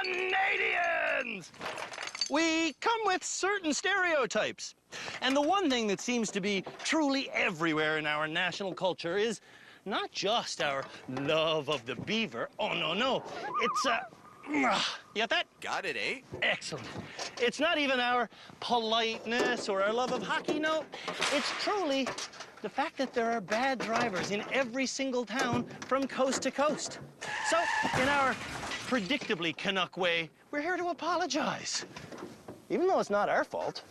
Canadians! We come with certain stereotypes. And the one thing that seems to be truly everywhere in our national culture is not just our love of the beaver. Oh, no, no. It's, you got that? Got it, eh? Excellent. It's not even our politeness or our love of hockey, no. It's truly the fact that there are bad drivers in every single town from coast to coast. So, in our predictably Canuck way, we're here to apologize. Even though it's not our fault.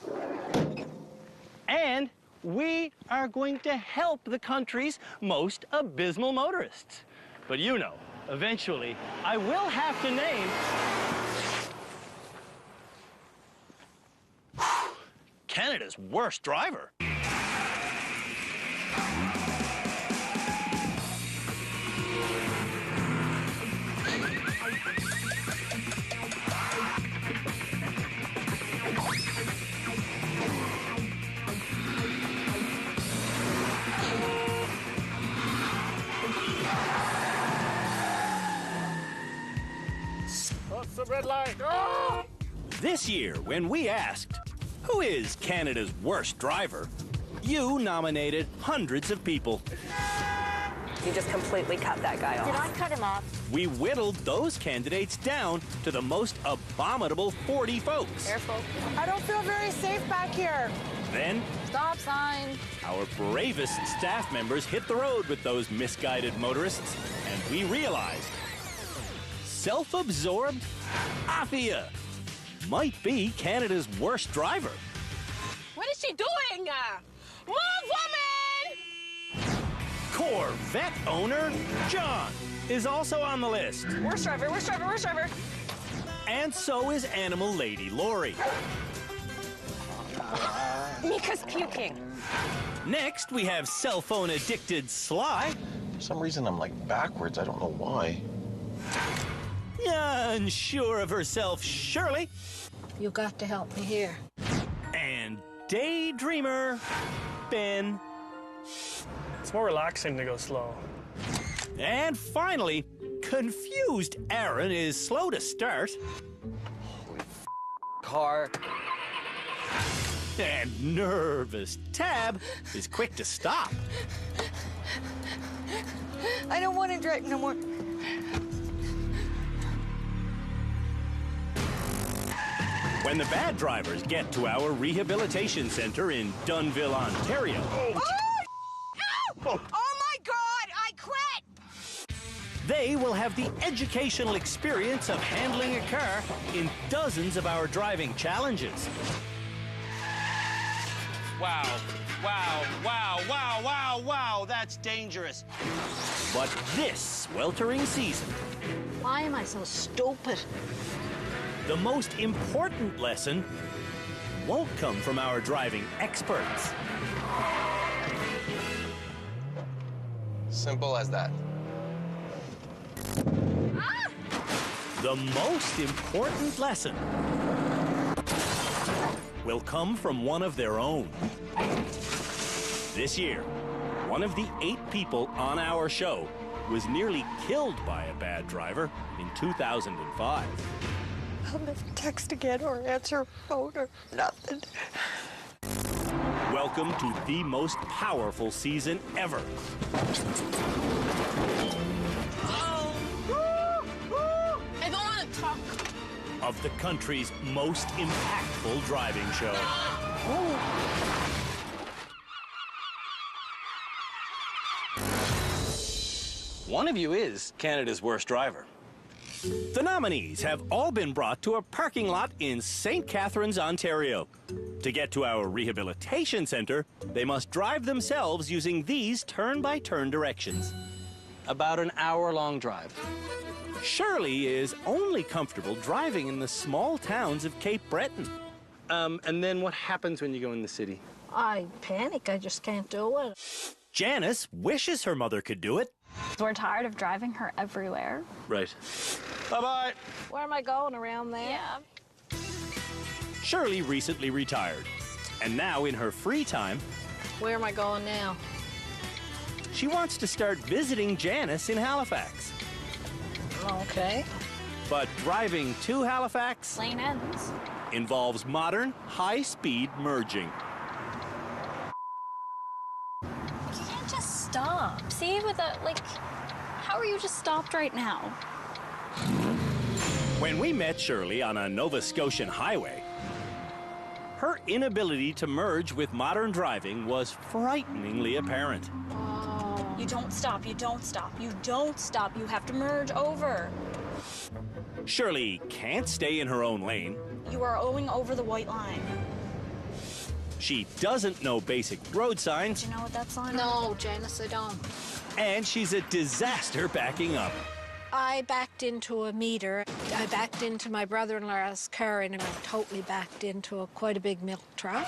And we are going to help the country's most abysmal motorists. But you know, eventually, I will have to name Canada's worst driver. The red light. Oh! This year, when we asked, who is Canada's worst driver, you nominated hundreds of people. You just completely cut that guy off. Did I cut him off? We whittled those candidates down to the most abominable 40 folks. Careful. I don't feel very safe back here. Then, Stop sign. our bravest staff members hit the road with those misguided motorists, and we realized self-absorbed Afia might be Canada's worst driver. What is she doing? Move, woman! Corvette owner John is also on the list. Worst driver, worst driver, worst driver. And so is animal lady Lori. Mika's puking. Next, we have cell phone addicted Sly. For some reason, I'm like backwards. I don't know why. Unsure of herself, Shirley. You got to help me here. And daydreamer Ben. It's more relaxing to go slow. And finally, confused Aaron is slow to start. Car. And nervous Tab is quick to stop. I don't want to drive no more. When the bad drivers get to our rehabilitation center in Dunnville, Ontario. Oh my God! I quit! They will have the educational experience of handling a car in dozens of our driving challenges. Wow, wow, wow, wow, wow, wow, that's dangerous. But this sweltering season, Why am I so stupid? the most important lesson won't come from our driving experts. Simple as that. The most important lesson will come from one of their own. This year, one of the 8 people on our show was nearly killed by a bad driver in 2005. I'll never text again or answer phone or nothing. Welcome to the most powerful season ever. I don't want to talk. Of the country's most impactful driving show. One of you is Canada's worst driver. The nominees have all been brought to a parking lot in St. Catharines, Ontario. To get to our rehabilitation center, they must drive themselves using these turn-by-turn directions. About an hour-long drive. Shirley is only comfortable driving in the small towns of Cape Breton. And then what happens when you go in the city? I panic. I just can't do it. Janice wishes her mother could do it. We're tired of driving her everywhere. Right. Bye-bye. Where am I going? Around there? Yeah. Shirley recently retired, and now in her free time, Where am I going now? she wants to start visiting Janice in Halifax. Okay. But driving to Halifax Lane ends. involves modern, high-speed merging. You can't just stop. See, with a, like, how are you just stopped right now? When we met Shirley on a Nova Scotian highway, her inability to merge with modern driving was frighteningly apparent. You don't stop, you don't stop, you don't stop. You have to merge over. Shirley can't stay in her own lane. You are owing over the white line. She doesn't know basic road signs, Do you know what that sign is? No, Janice, I don't. and she's a disaster backing up. I backed into a meter. I backed into my brother-in-law's car and I totally backed into quite a big milk truck.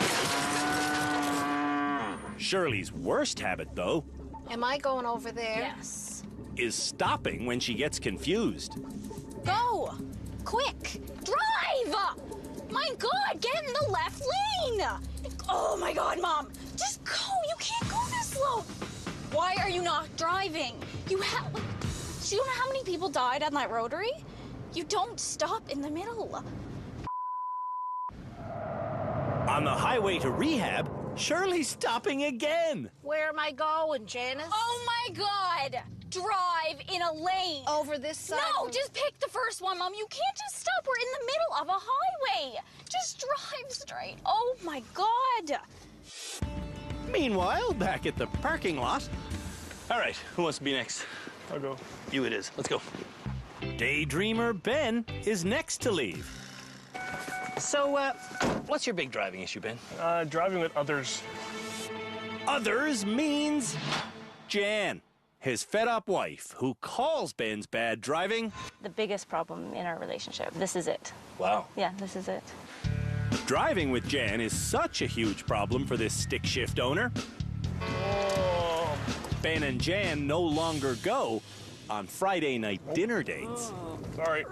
Shirley's worst habit, though, Am I going over there? Yes. is stopping when she gets confused. Go! Quick! Drive! My God, get in the left lane! Oh my God, Mom! Just go! You can't go this slow! Why are you not driving? You have... Do you know how many people died on that rotary? You don't stop in the middle. On the highway to rehab, Shirley's stopping again. Where am I going, Janice? Oh my God! Drive in a lane! Over this side? No, just pick the first one, Mom. You can't just stop. We're in the middle of a highway. Just drive straight. Oh my God! Meanwhile, back at the parking lot. All right, who wants to be next? I'll go. You it is. Let's go. Daydreamer Ben is next to leave. So, what's your big driving issue, Ben? Driving with others. Others means Jan, his fed-up wife, who calls Ben's bad driving. The biggest problem in our relationship. This is it. Wow. Yeah, this is it. Driving with Jan is such a huge problem for this stick shift owner. Oh. Ben and Jan no longer go on Friday night dinner dates. Sorry.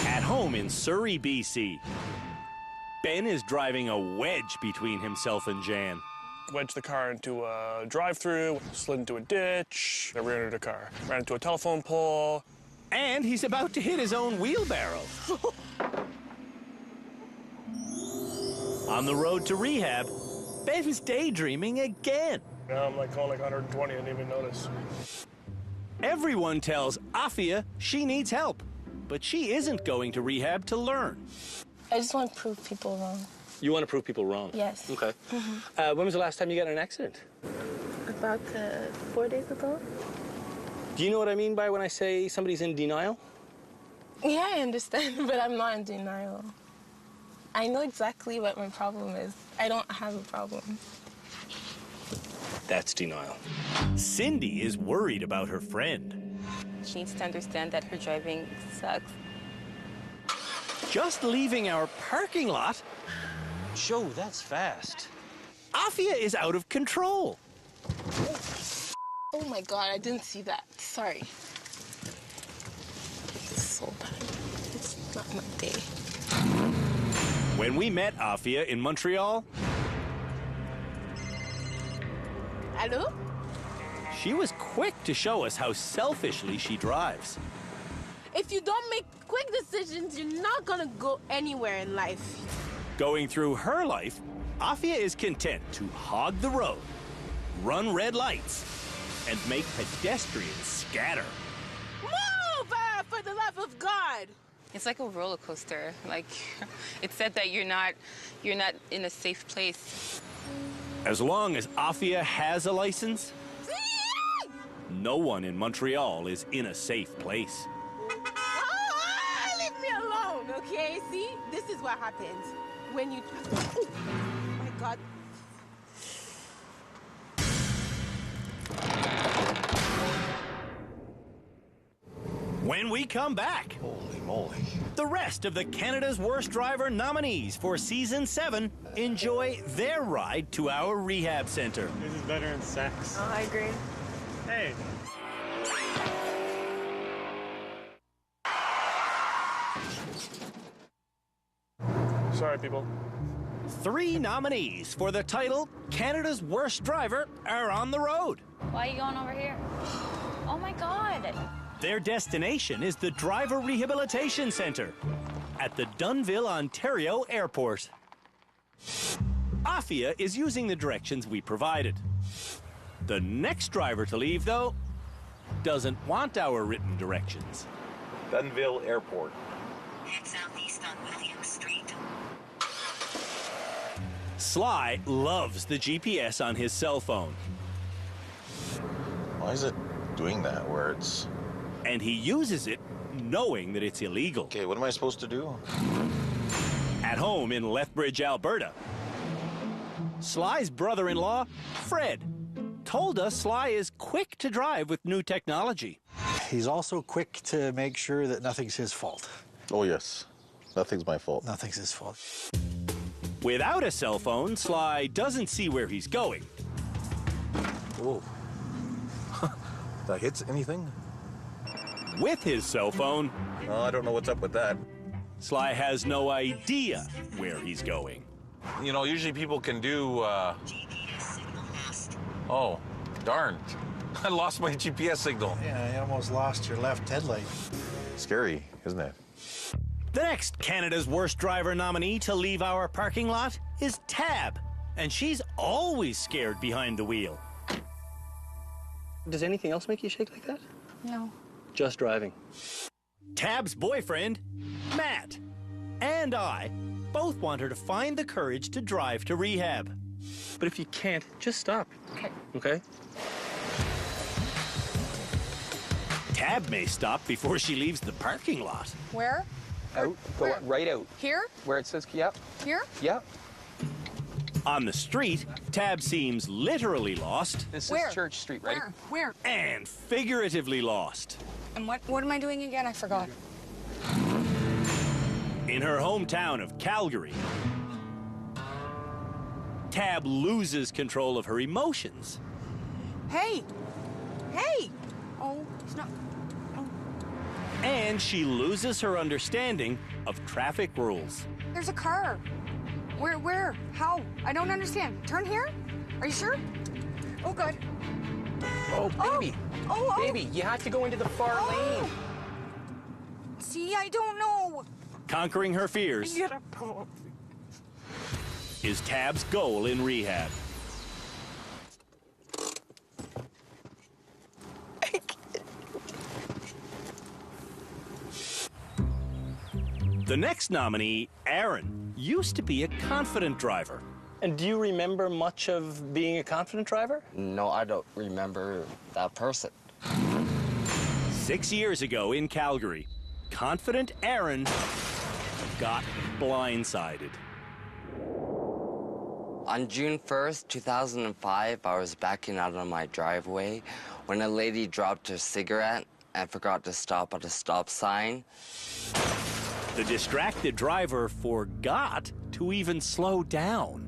At home in Surrey, BC, Ben is driving a wedge between himself and Jan. Wedged the car into a drive-through, slid into a ditch, I rear-ended a car. Ran into a telephone pole. And he's about to hit his own wheelbarrow. On the road to rehab, Ben's daydreaming again. Now I'm like going like 120, I didn't even notice. Everyone tells Afia she needs help, but she isn't going to rehab to learn. I just want to prove people wrong. You want to prove people wrong? Yes. Okay. When was the last time you got in an accident? About 4 days ago? Do you know what I mean by when I say somebody's in denial? Yeah, I understand, but I'm not in denial. I know exactly what my problem is. I don't have a problem. That's denial. Cindy is worried about her friend. She needs to understand that her driving sucks. Just leaving our parking lot. Joe, that's fast. Afia is out of control. Oh my God, I didn't see that. Sorry. It's so bad. It's not my day. When we met Afia in Montreal, Hello? she was quick to show us how selfishly she drives. If you don't make quick decisions, you're not gonna go anywhere in life. Going through her life, Afia is content to hog the road, run red lights, and make pedestrians scatter. Move, for the love of God! It's like a roller coaster. Like, it said that you're not in a safe place. As long as Afia has a license, no one in Montreal is in a safe place. Leave me alone, okay? See? This is what happens when you... Oh, my God. When we come back, Holy moly. the rest of the Canada's Worst Driver nominees for Season 7 enjoy their ride to our rehab center. This is better than sex. I agree. Hey. Sorry, people. 3 nominees for the title Canada's Worst Driver are on the road. Why are you going over here? Oh my God. Their destination is the Driver Rehabilitation Centre at the Dunnville, Ontario airport. Afia is using the directions we provided. The next driver to leave, though, doesn't want our written directions. Dunnville Airport. Head southeast on William Street. Sly loves the GPS on his cell phone. Why is it doing that where it's... And he uses it knowing that it's illegal. Okay, what am I supposed to do? At home in Lethbridge, Alberta, Sly's brother-in-law, Fred, told us Sly is quick to drive with new technology. He's also quick to make sure that nothing's his fault. Oh, yes. Nothing's my fault. Nothing's his fault. Without a cell phone, Sly doesn't see where he's going. Whoa. That hits anything? With his cell phone, Oh, I don't know what's up with that. Sly has no idea where he's going. You know, usually people can do, Oh, darn. I lost my GPS signal. Yeah, you almost lost your left headlight. Scary, isn't it? The next Canada's Worst Driver nominee to leave our parking lot is Tab, and she's always scared behind the wheel. Does anything else make you shake like that? No. Just driving. Tab's boyfriend, Matt, and I both want her to find the courage to drive to rehab. But if you can't, just stop. Okay. Okay? Tab may stop before she leaves the parking lot. Where? Out. Go right out. Here? Where it says, yep. Here? Yep. On the street, Tab seems literally lost. This Where? is Church Street, right? Where? And figuratively lost. And what am I doing again? I forgot. In her hometown of Calgary, Tab loses control of her emotions. Hey! Hey! Oh, it's not... Oh. And she loses her understanding of traffic rules. There's a car. Where? How? I don't understand. Turn here? Are you sure? Oh, good. Oh, baby. Oh. Baby, you have to go into the far lane. See, I don't know. Conquering her fears is Tab's goal in rehab. The next nominee, Aaron, used to be a confident driver. And do you remember much of being a confident driver? No, I don't remember that person. 6 years ago in Calgary, confident Aaron got blindsided. On June 1st, 2005, I was backing out of my driveway when a lady dropped her cigarette and forgot to stop at a stop sign. The distracted driver forgot to even slow down.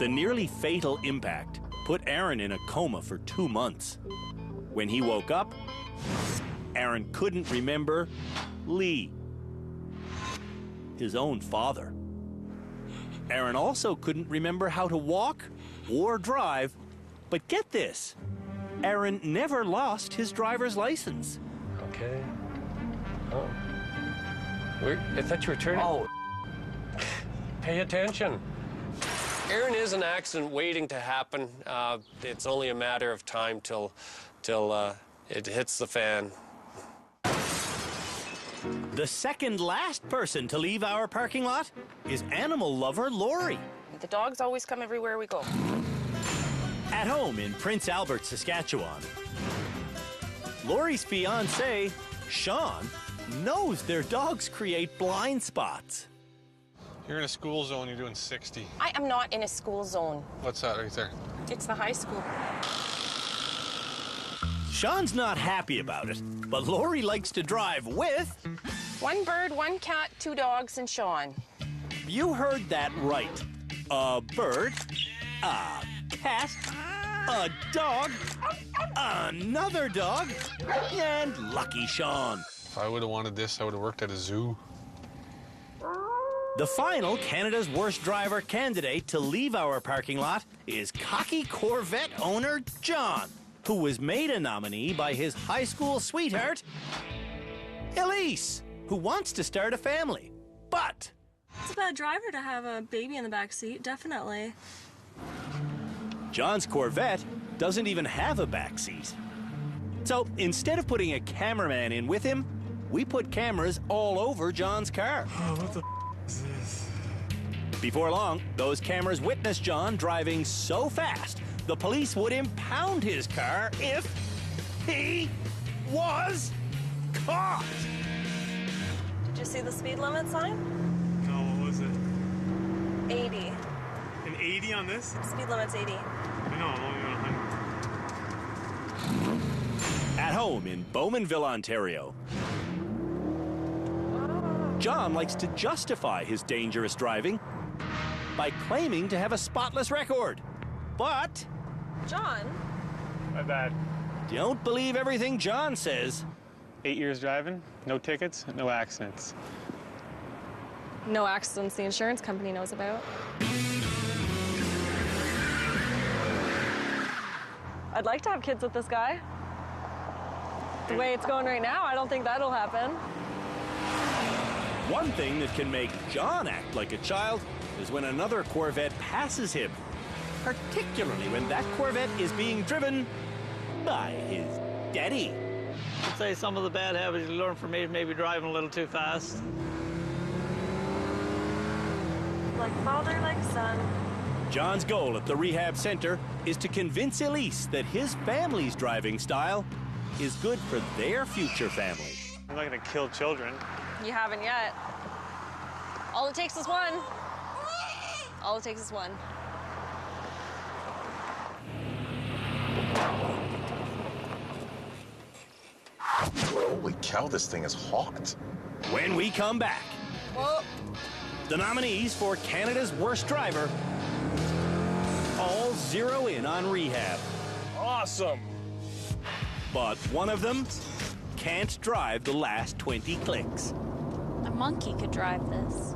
The nearly fatal impact put Aaron in a coma for 2 months. When he woke up, Aaron couldn't remember Lee, his own father. Aaron also couldn't remember how to walk or drive, but get this, Aaron never lost his driver's license. Okay. Oh. I thought you were turning. Oh. Pay attention. Aaron is an accident waiting to happen. It's only a matter of time till it hits the fan. The second last person to leave our parking lot is animal lover Lori. The dogs always come everywhere we go. At home in Prince Albert, Saskatchewan, Lori's fiancé, Sean, knows their dogs create blind spots. You're in a school zone, you're doing 60. I am not in a school zone. What's that right there? It's the high school. Sean's not happy about it, but Lori likes to drive with... 1 bird, 1 cat, 2 dogs, and Sean. You heard that right. A bird, a cat, a dog, another dog, and Lucky Sean. If I would have wanted this, I would have worked at a zoo. The final Canada's Worst Driver candidate to leave our parking lot is cocky Corvette owner John, who was made a nominee by his high school sweetheart, Elise, who wants to start a family. But it's a bad driver to have a baby in the back seat, definitely. John's Corvette doesn't even have a back seat. So instead of putting a cameraman in with him, we put cameras all over John's car. Oh, what the is this? Before long, those cameras witnessed John driving so fast, the police would impound his car if he was caught. Did you see the speed limit sign? No, what was it? 80. An 80 on this? Speed limit's 80. I know, I'm only going 100. At home in Bowmanville, Ontario, John likes to justify his dangerous driving by claiming to have a spotless record. But John? My bad. Don't believe everything John says. 8 years driving, no tickets, no accidents. No accidents the insurance company knows about. I'd like to have kids with this guy. The way it's going right now, I don't think that'll happen. One thing that can make John act like a child is when another Corvette passes him, particularly when that Corvette is being driven by his daddy. I'd say some of the bad habits you learn from me is maybe driving a little too fast. Like father, like son. John's goal at the rehab center is to convince Elise that his family's driving style is good for their future family. I'm not gonna kill children. You haven't yet. All it takes is one. All it takes is one. Holy cow, this thing is hot. When we come back, Whoa. the nominees for Canada's Worst Driver all zero in on rehab. Awesome. But one of them can't drive the last 20 clicks. A monkey could drive this.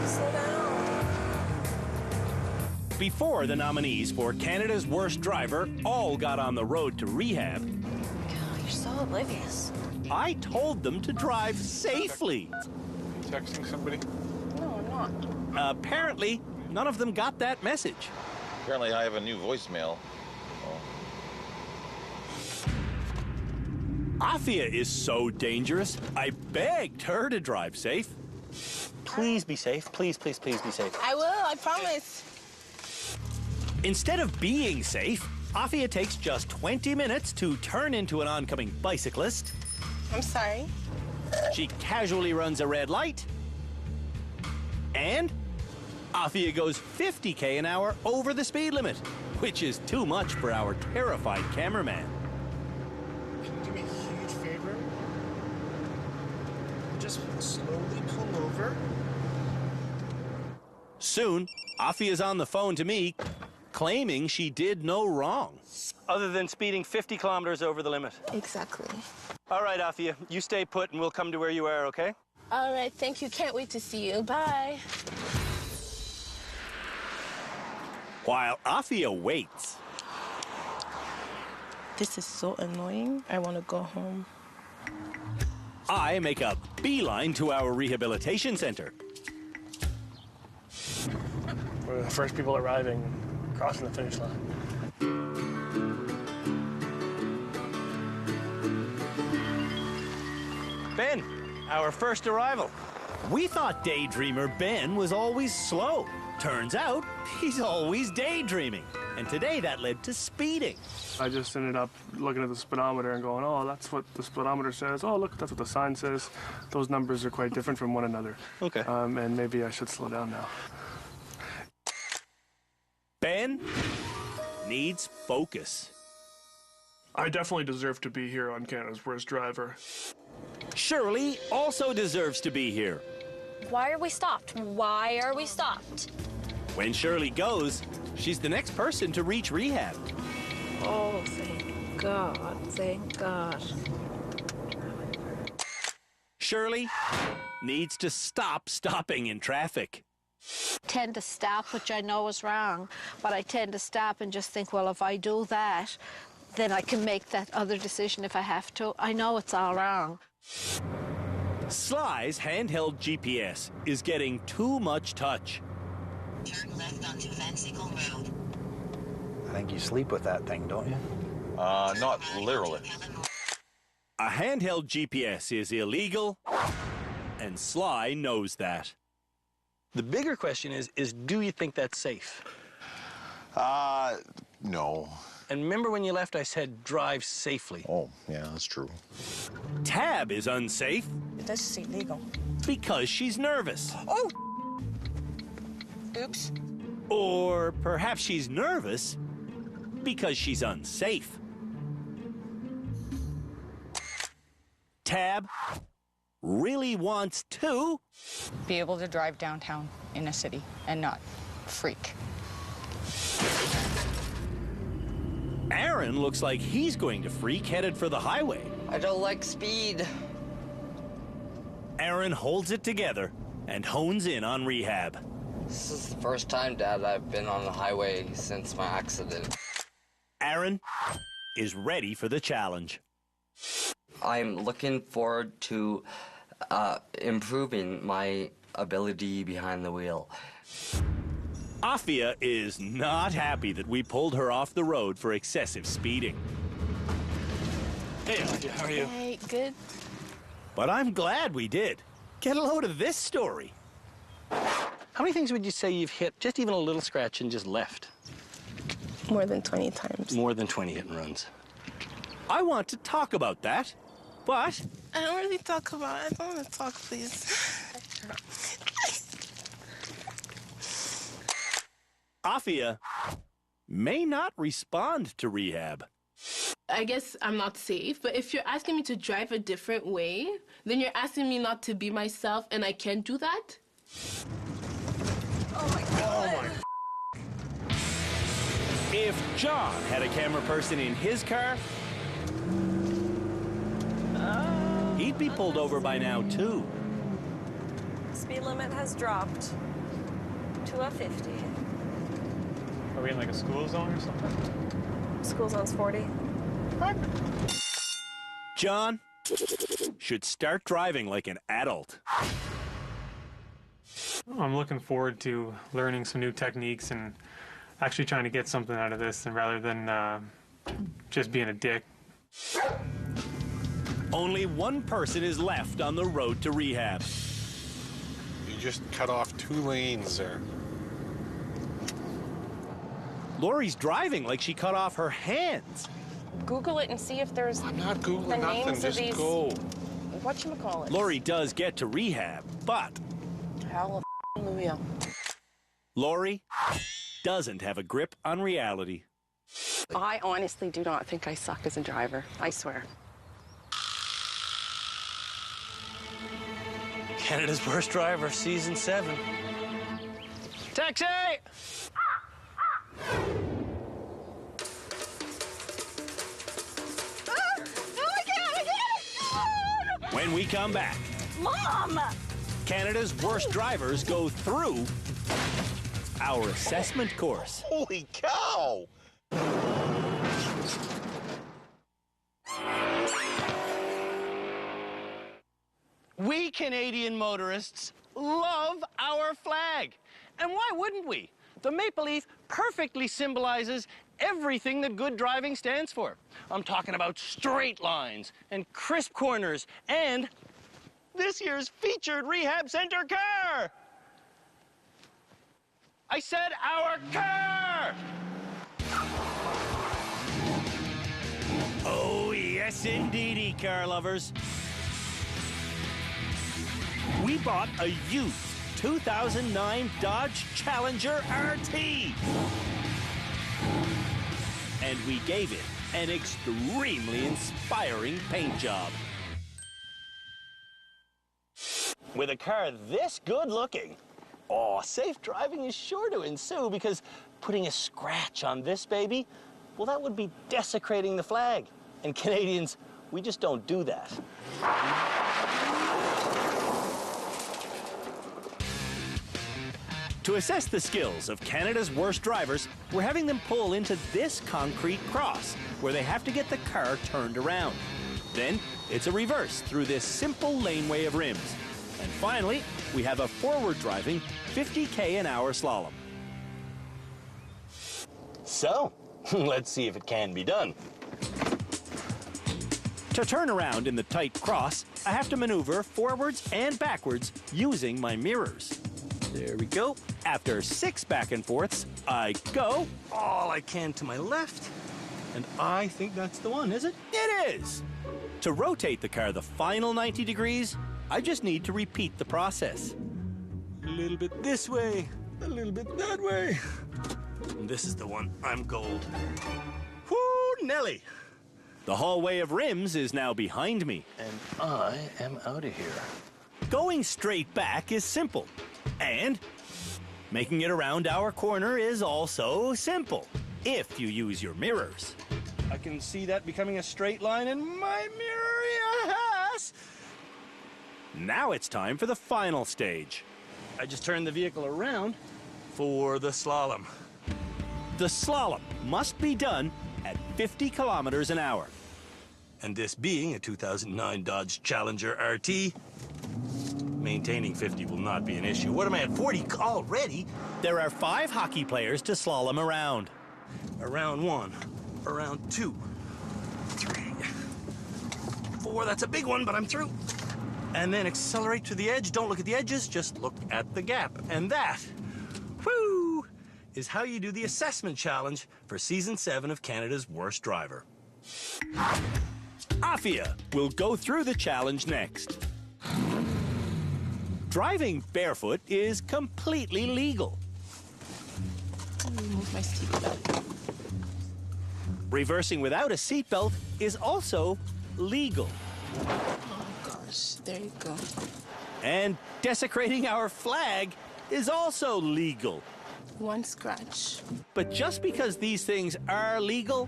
Slow down. Before the nominees for Canada's Worst Driver all got on the road to rehab, God, you're so oblivious. I told them to drive safely. Texting somebody? No, I'm not. Apparently, none of them got that message. Apparently I have a new voicemail. Afia is so dangerous, I begged her to drive safe. Please be safe. Please, please, please be safe. I will, I promise. Instead of being safe, Afia takes just 20 minutes to turn into an oncoming bicyclist. I'm sorry. She casually runs a red light. And Afia goes 50k an hour over the speed limit, which is too much for our terrified cameraman. Can you do me a huge favor? Just slowly pull over. Soon, Afia's on the phone to me, claiming she did no wrong. Other than speeding 50 kilometers over the limit. Exactly. All right, Afia, you stay put and we'll come to where you are, okay? All right, thank you. Can't wait to see you. Bye. While Afia waits, This is so annoying. I want to go home. I make a beeline to our rehabilitation center. We're the first people arriving, crossing the finish line. Ben, our first arrival. We thought daydreamer Ben was always slow. Turns out, he's always daydreaming. And today that led to speeding. I just ended up looking at the speedometer and going, oh, that's what the speedometer says. Oh, look, that's what the sign says. Those numbers are quite different from one another. Okay. And maybe I should slow down now. Ben needs focus. I definitely deserve to be here on Canada's Worst Driver. Shirley also deserves to be here. Why are we stopped? Why are we stopped? When Shirley goes, she's the next person to reach rehab. Oh, thank God, thank God. Shirley needs to stop stopping in traffic. Tend to stop, which I know is wrong, but I tend to stop and just think, well, if I do that, then I can make that other decision if I have to. I know it's all wrong. Sly's handheld GPS is getting too much touch. Turn left onto Van Sickle Road. I think you sleep with that thing, don't you? Not literally. A handheld GPS is illegal, and Sly knows that. The bigger question is do you think that's safe? No. And remember when you left, I said drive safely. Oh, yeah, that's true. Tab is unsafe. This is illegal. Because she's nervous. Oh! Oops. Or perhaps she's nervous because she's unsafe. Tab really wants to Be able to drive downtown in a city and not freak. Aaron looks like he's going to freak headed for the highway. I don't like speed. Aaron holds it together and hones in on rehab. This is the first time, Dad, I've been on the highway since my accident. Aaron is ready for the challenge. I'm looking forward to improving my ability behind the wheel. Afia is not happy that we pulled her off the road for excessive speeding. Hey, Afia, how are you? Hey, good. But I'm glad we did. Get a load of this story. How many things would you say you've hit, just even a little scratch, and just left? More than 20 times. More than 20 hit and runs. I want to talk about that, but I don't really talk about it. I don't want to talk, please. Afia may not respond to rehab. I guess I'm not safe, but if you're asking me to drive a different way, then you're asking me not to be myself, and I can't do that? Oh my God. If John had a camera person in his car, he'd be pulled over by now, too. Speed limit has dropped to a 50. Are we in like a school zone or something? School zone's 40. What? John should start driving like an adult. I'm looking forward to learning some new techniques and actually trying to get something out of this, and rather than just being a dick. Only one person is left on the road to rehab. You just cut off 2 lanes there. Lori's driving like she cut off her hands. Google it and see if there's I'm not Googling the nothing, names of just these. go. Whatchamacallit? Lori does get to rehab, but Hallelujah. Lori doesn't have a grip on reality. I honestly do not think I suck as a driver. I swear. Canada's Worst Driver, Season 7. Taxi! When we come back, Mom! Canada's worst drivers go through our assessment course. Holy cow! We Canadian motorists love our flag. And why wouldn't we? The maple leaf perfectly symbolizes everything that good driving stands for. I'm talking about straight lines and crisp corners and this year's featured rehab center car. I said our car! Oh, yes, indeedy, car lovers. We bought a used 2009 Dodge Challenger RT. And we gave it an extremely inspiring paint job. With a car this good looking, Oh, safe driving is sure to ensue because putting a scratch on this baby, well, that would be desecrating the flag. And Canadians, we just don't do that. To assess the skills of Canada's worst drivers, we're having them pull into this concrete cross where they have to get the car turned around. Then it's a reverse through this simple laneway of rims. And finally, we have a forward-driving 50k/h slalom. So, let's see if it can be done. To turn around in the tight cross, I have to maneuver forwards and backwards using my mirrors. There we go. After 6 back and forths, I go all I can to my left. And I think that's the one, is it? It is! To rotate the car the final 90 degrees, I just need to repeat the process. A little bit this way, a little bit that way. And this is the one. I'm gold. Whoo, Nelly! The hallway of rims is now behind me. And I am out of here. Going straight back is simple. And making it around our corner is also simple, if you use your mirrors. I can see that becoming a straight line in my mirror, yes! Now it's time for the final stage. I just turned the vehicle around for the slalom. The slalom must be done at 50 kilometers an hour. And this being a 2009 Dodge Challenger RT, maintaining 50 will not be an issue. What am I at, 40 already? There are 5 hockey players to slalom around. Around 1, around 2, 3, 4, that's a big one, but I'm through. And then accelerate to the edge. Don't look at the edges, just look at the gap. And that, whoo, is how you do the assessment challenge for Season 7 of Canada's Worst Driver. Afia will go through the challenge next. Driving barefoot is completely legal. Remove my seatbelt. Reversing without a seatbelt is also legal. Oh gosh, there you go. And desecrating our flag is also legal. One scratch. But just because these things are legal,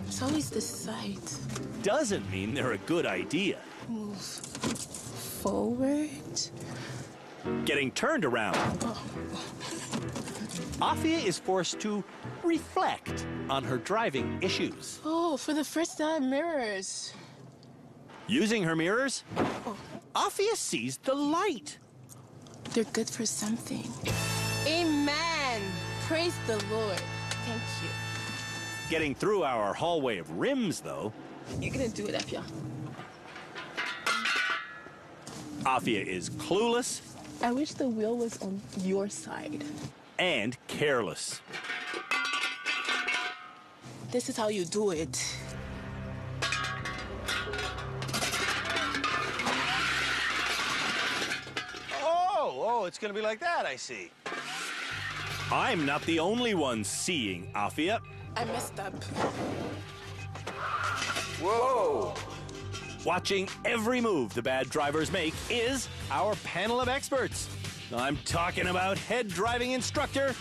it's always this side. Doesn't mean they're a good idea. Move forward. Getting turned around. Afia is forced to reflect on her driving issues. Oh, for the first time, mirrors. Using her mirrors, Afia sees the light. They're good for something. Amen. Praise the Lord. Thank you. Getting through our hallway of rims, though. You're gonna do it, Afia. Afia is clueless. I wish the wheel was on your side. And careless. This is how you do it. Oh, it's gonna be like that, I see. I'm not the only one seeing Afia. I messed up. Whoa! Watching every move the bad drivers make is our panel of experts. I'm talking about head driving instructor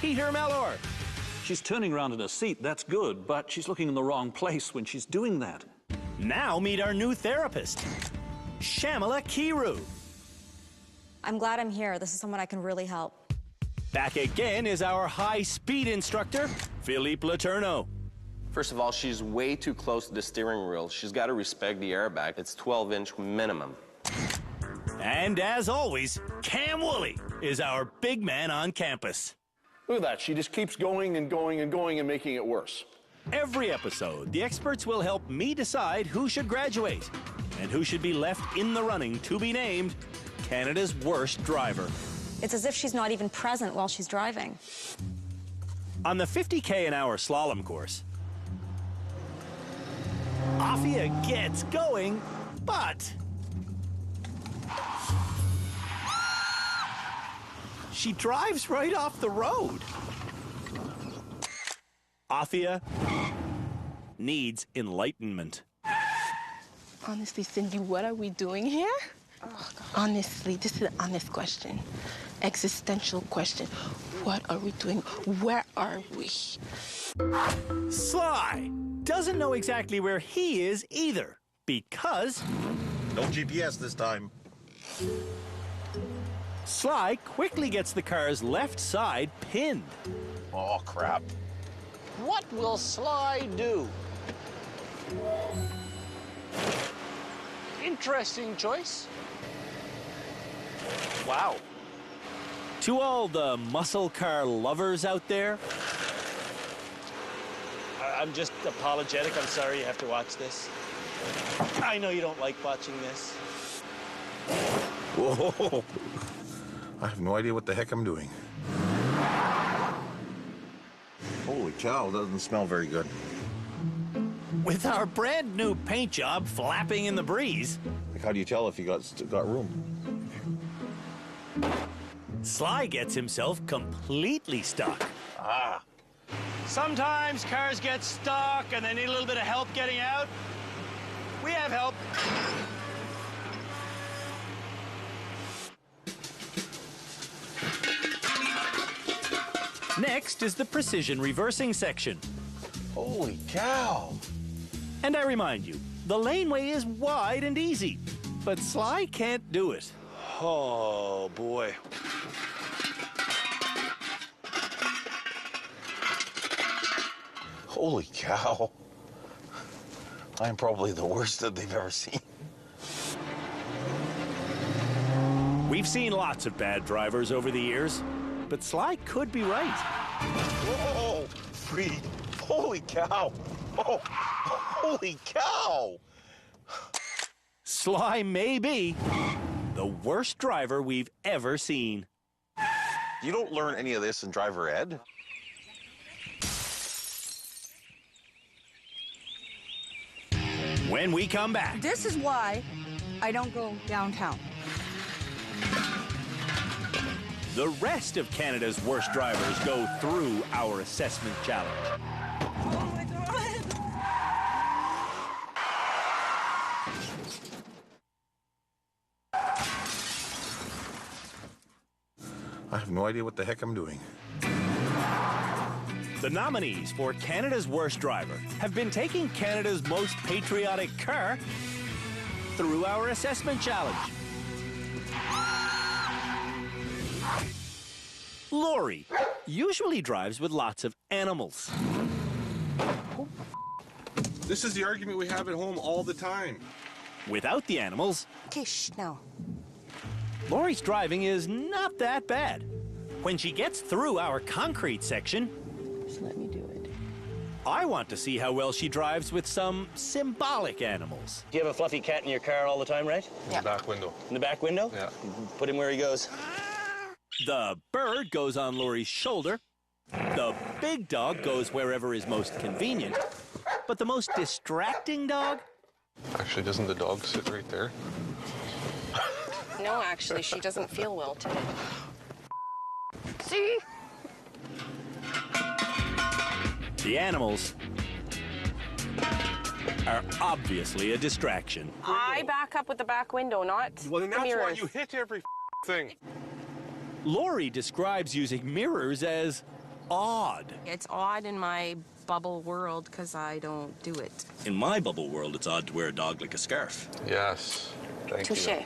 Peter Mellor. She's turning around in her seat, that's good, but she's looking in the wrong place when she's doing that. Now meet our new therapist, Shamala Kiru. I'm glad I'm here. This is someone I can really help. Back again is our high-speed instructor, Philippe Letourneau. First of all, she's way too close to the steering wheel. She's got to respect the airbag. It's 12-inch minimum. And as always, Cam Woolley is our big man on campus. Look at that. She just keeps going and going and going and making it worse. Every episode, the experts will help me decide who should graduate and who should be left in the running to be named Canada's worst driver. It's as if she's not even present while she's driving. On the 50k/h slalom course, Afia gets going, but she drives right off the road. Afia needs enlightenment. Honestly, Cindy, what are we doing here? Honestly, this is an honest question. Existential question. What are we doing? Where are we? Sly doesn't know exactly where he is either, because no GPS this time. Sly quickly gets the car's left side pinned. Oh, crap. What will Sly do? Interesting choice. Wow. To all the muscle car lovers out there, I'm just apologetic. I'm sorry you have to watch this. I know you don't like watching this. Whoa. I have no idea what the heck I'm doing. Holy cow, doesn't smell very good. with our brand new paint job flapping in the breeze. Like, how do you tell if you got room? Sly gets himself completely stuck. Ah. Sometimes cars get stuck and they need a little bit of help getting out. We have help. Next is the precision reversing section. Holy cow! And I remind you, the laneway is wide and easy, but Sly can't do it. Oh, boy. Holy cow. I'm probably the worst that they've ever seen. We've seen lots of bad drivers over the years, but Sly could be right. Whoa! Free! Holy cow! Oh, holy cow! Sly may be the worst driver we've ever seen. You don't learn any of this in driver ed? When we come back. This is why I don't go downtown. The rest of Canada's worst drivers go through our assessment challenge. Oh my God. I have no idea what the heck I'm doing. The nominees for Canada's worst driver have been taking Canada's most patriotic car through our assessment challenge. Lori usually drives with lots of animals. This is the argument we have at home all the time. Without the animals, Okay, shh, now. Lori's driving is not that bad. When she gets through our concrete section, Just let me do it. I want to see how well she drives with some symbolic animals. Do you have a fluffy cat in your car all the time, right? In the back window. In the back window? Yeah. Put him where he goes. The bird goes on Lori's shoulder. The big dog goes wherever is most convenient. But the most distracting dog? Actually, doesn't the dog sit right there? No, actually, she doesn't feel well today. See? The animals are obviously a distraction. I back up with the back window, not Well, then the that's why mirrors. you hit every thing. Lori describes using mirrors as odd. It's odd in my bubble world because I don't do it. In my bubble world, it's odd to wear a dog like a scarf. Yes. Thank you. Touché.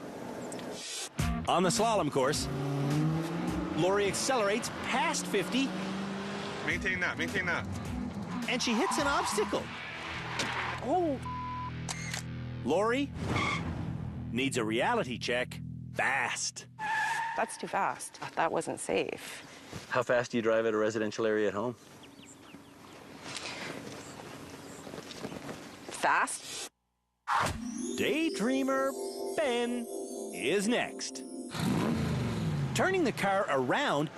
On the slalom course, Lori accelerates past 50, Maintain that, maintain that. and she hits an obstacle. Oh! Lori needs a reality check fast. That's too fast. That wasn't safe. How fast do you drive at a residential area at home? Fast? Daydreamer Ben is next. Turning the car around,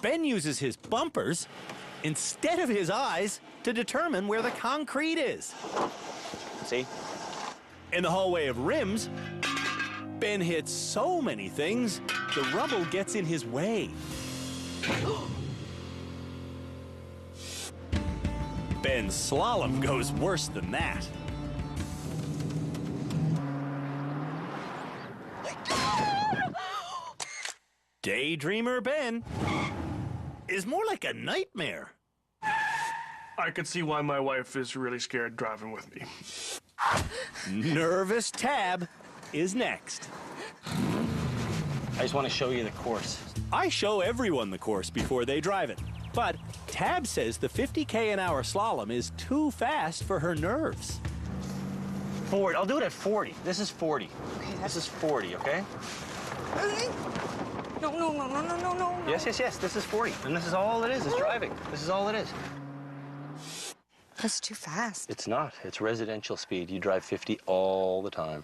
Ben uses his bumpers instead of his eyes to determine where the concrete is. See? In the hallway of rims, Ben hits so many things, the rubble gets in his way. Ben's slalom goes worse than that. daydreamer Ben is more like a nightmare. I could see why my wife is really scared driving with me. Nervous Tab is next. I just want to show you the course. I show everyone the course before they drive it. But Tab says the 50k an hour slalom is too fast for her nerves. Forward. I'll do it at 40. This is 40. Okay, this is 40, okay? No. Yes. This is 40. And this is all it is driving. This is all it is. That's too fast. It's not. It's residential speed. You drive 50 all the time.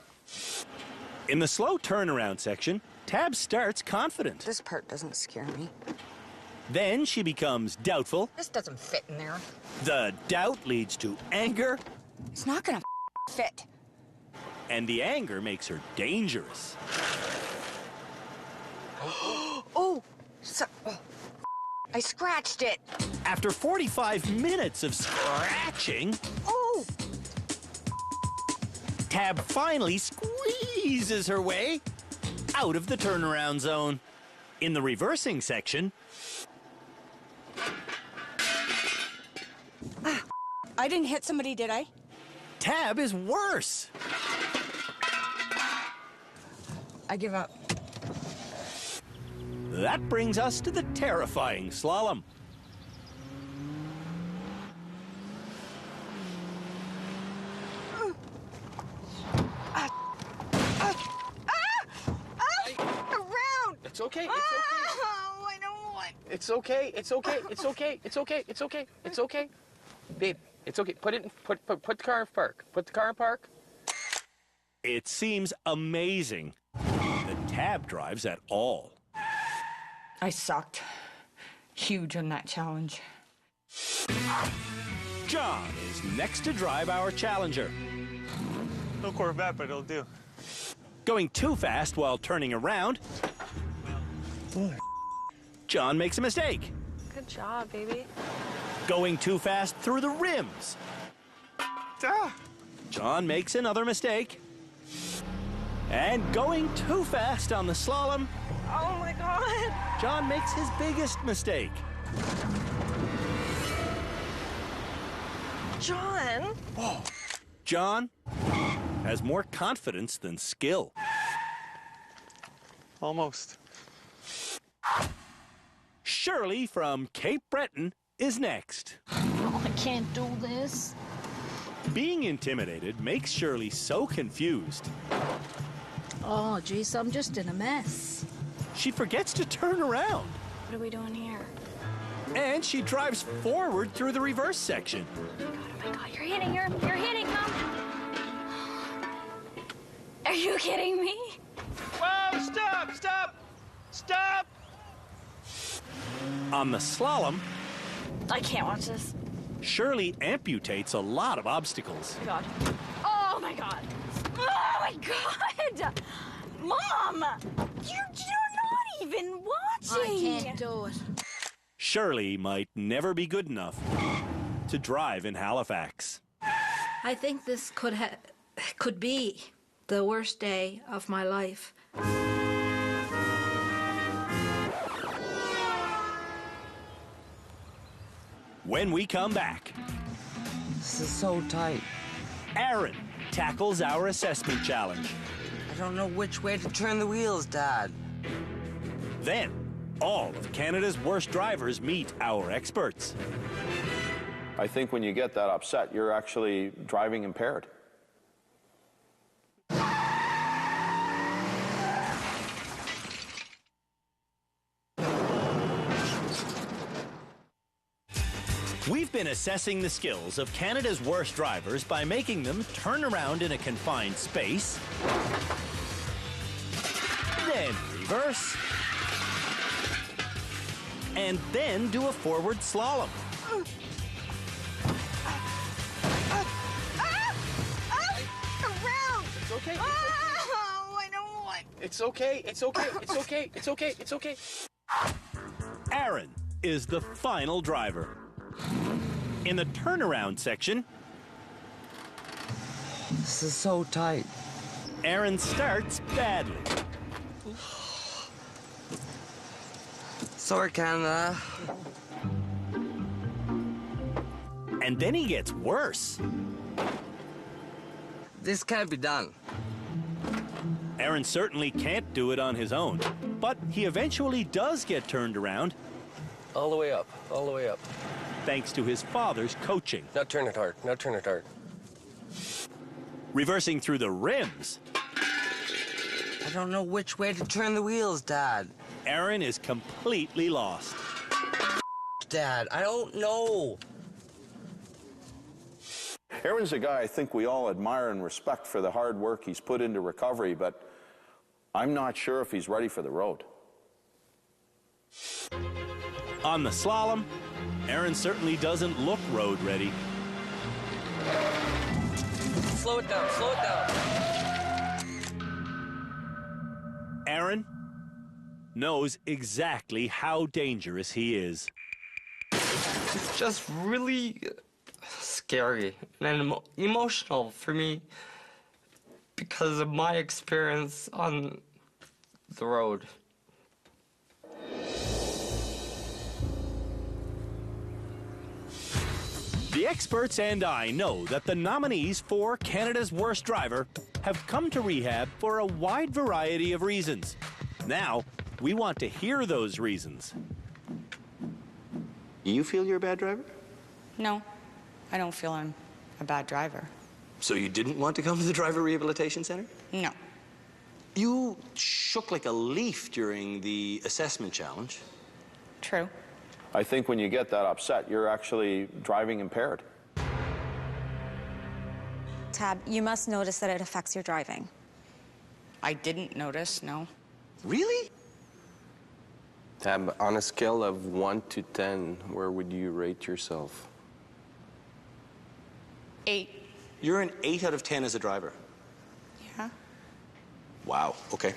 In the slow turnaround section, Tab starts confident. This part doesn't scare me. Then she becomes doubtful. This doesn't fit in there. The doubt leads to anger. It's not gonna fit. And the anger makes her dangerous. Oh, I scratched it. After 45 minutes of scratching, Oh! Tab finally squeezes her way out of the turnaround zone. In the reversing section, I didn't hit somebody, did I? Tab is worse. I give up. That brings us to the terrifying slalom. Around! It's okay. Oh, I don't want. It's okay. Babe, it's okay. Put the car in park. Put the car in park. It seems amazing that Tab drives at all. I sucked. Huge on that challenge. John is next to drive our Challenger. No Corvette, but it'll do. Going too fast while turning around, John makes a mistake. Good job, baby. Going too fast through the rims. John makes another mistake. And going too fast on the slalom. Oh my God. John makes his biggest mistake. John. Whoa. John has more confidence than skill. Almost. Shirley from Cape Breton is next. Oh, I can't do this. Being intimidated makes Shirley so confused. Oh, geez, I'm just in a mess. She forgets to turn around. What are we doing here? And she drives forward through the reverse section. Oh my God, you're hitting her. You're hitting him. Are you kidding me? Whoa, stop! On the slalom, I can't watch this. Shirley amputates a lot of obstacles. Oh my God. Oh my God. Oh my God. Mom, you're not even watching. I can't do it. Shirley might never be good enough to drive in Halifax. I think this could be the worst day of my life. When we come back, This is so tight. Aaron tackles our assessment challenge. I don't know which way to turn the wheels, Dad. Then, all of Canada's worst drivers meet our experts. I think when you get that upset, you're actually driving impaired. We've been assessing the skills of Canada's worst drivers by making them turn around in a confined space, then reverse, and then do a forward slalom. Around! It's okay. Oh, I don't want. It's okay. Aaron is the final driver. In the turnaround section, This is so tight. Aaron starts badly. Sorry, Canada. And then he gets worse. This can't be done. Aaron certainly can't do it on his own, but he eventually does get turned around. All the way up, all the way up. Thanks to his father's coaching. Now turn it hard, now turn it hard. Reversing through the rims. I don't know which way to turn the wheels, Dad. Aaron is completely lost. Dad, I don't know. Aaron's a guy I think we all admire and respect for the hard work he's put into recovery, but I'm not sure if he's ready for the road. On the slalom, Aaron certainly doesn't look road ready. Slow it down, slow it down. Aaron knows exactly how dangerous he is. It's just really scary and emotional for me because of my experience on the road. The experts and I know that the nominees for Canada's Worst Driver have come to rehab for a wide variety of reasons. Now, we want to hear those reasons. You feel you're a bad driver? No, I don't feel I'm a bad driver. So you didn't want to come to the Driver Rehabilitation Center? No. You shook like a leaf during the assessment challenge. True. I think when you get that upset, you're actually driving impaired. Tab, you must notice that it affects your driving. I didn't notice, no. Really? Tab, on a scale of 1 to 10, where would you rate yourself? 8. You're an 8 out of 10 as a driver. Yeah. Wow, okay.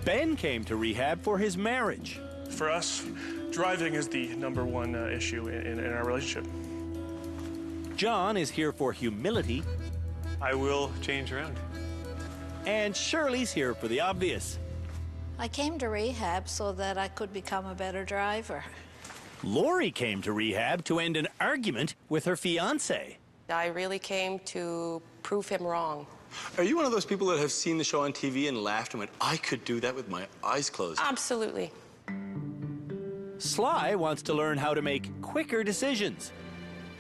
Ben came to rehab for his marriage. For us, driving is the #1 issue in our relationship. John is here for humility. I will change around. And Shirley's here for the obvious. I came to rehab so that I could become a better driver. Lori came to rehab to end an argument with her fiancé. I really came to prove him wrong. Are you one of those people that have seen the show on TV and laughed and went, I could do that with my eyes closed? Absolutely. Sly wants to learn how to make quicker decisions.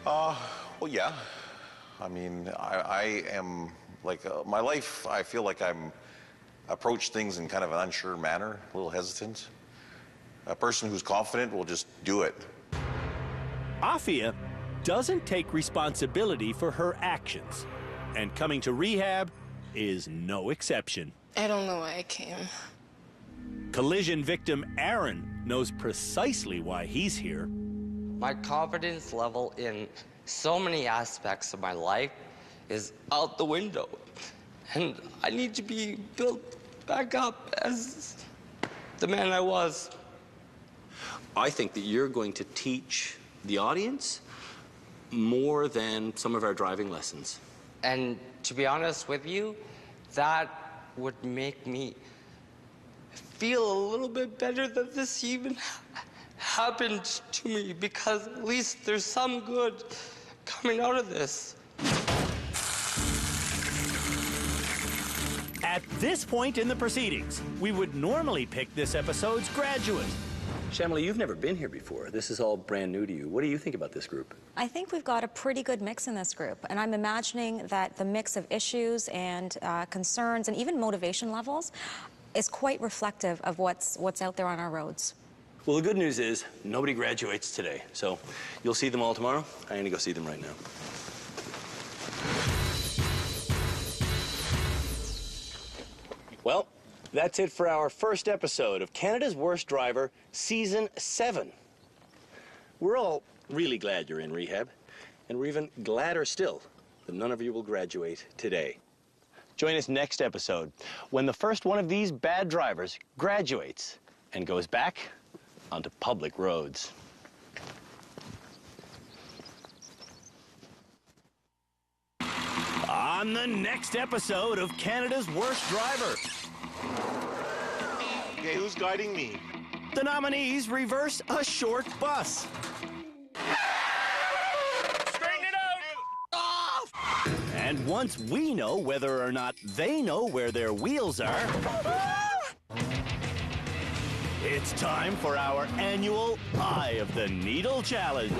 Well, yeah. I mean, I am, like, my life, I feel like I'm approach things in kind of an unsure manner, a little hesitant. A person who's confident will just do it. Afia doesn't take responsibility for her actions, and coming to rehab is no exception. I don't know why I came. Collision victim Aaron knows precisely why he's here. My confidence level in so many aspects of my life is out the window. And I need to be built back up as the man I was. I think that you're going to teach the audience more than some of our driving lessons. And to be honest with you, that would make me feel a little bit better that this even happened to me, because at least there's some good coming out of this. At this point in the proceedings, we would normally pick this episode's graduate. Shamila, you've never been here before. This is all brand new to you. What do you think about this group? I think we've got a pretty good mix in this group, and I'm imagining that the mix of issues and concerns and even motivation levels is quite reflective of what's out there on our roads. Well, the good news is nobody graduates today, so you'll see them all tomorrow. I'm going to go see them right now. Well, that's it for our first episode of Canada's Worst Driver, Season 7. We're all really glad you're in rehab, and we're even gladder still that none of you will graduate today. Join us next episode when the first one of these bad drivers graduates and goes back onto public roads. On the next episode of Canada's Worst Driver. Okay, who's guiding me? The nominees reverse a short bus. Straighten it out! And once we know whether or not they know where their wheels are, it's time for our annual Eye of the Needle Challenge.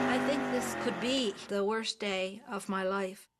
I think this could be the worst day of my life.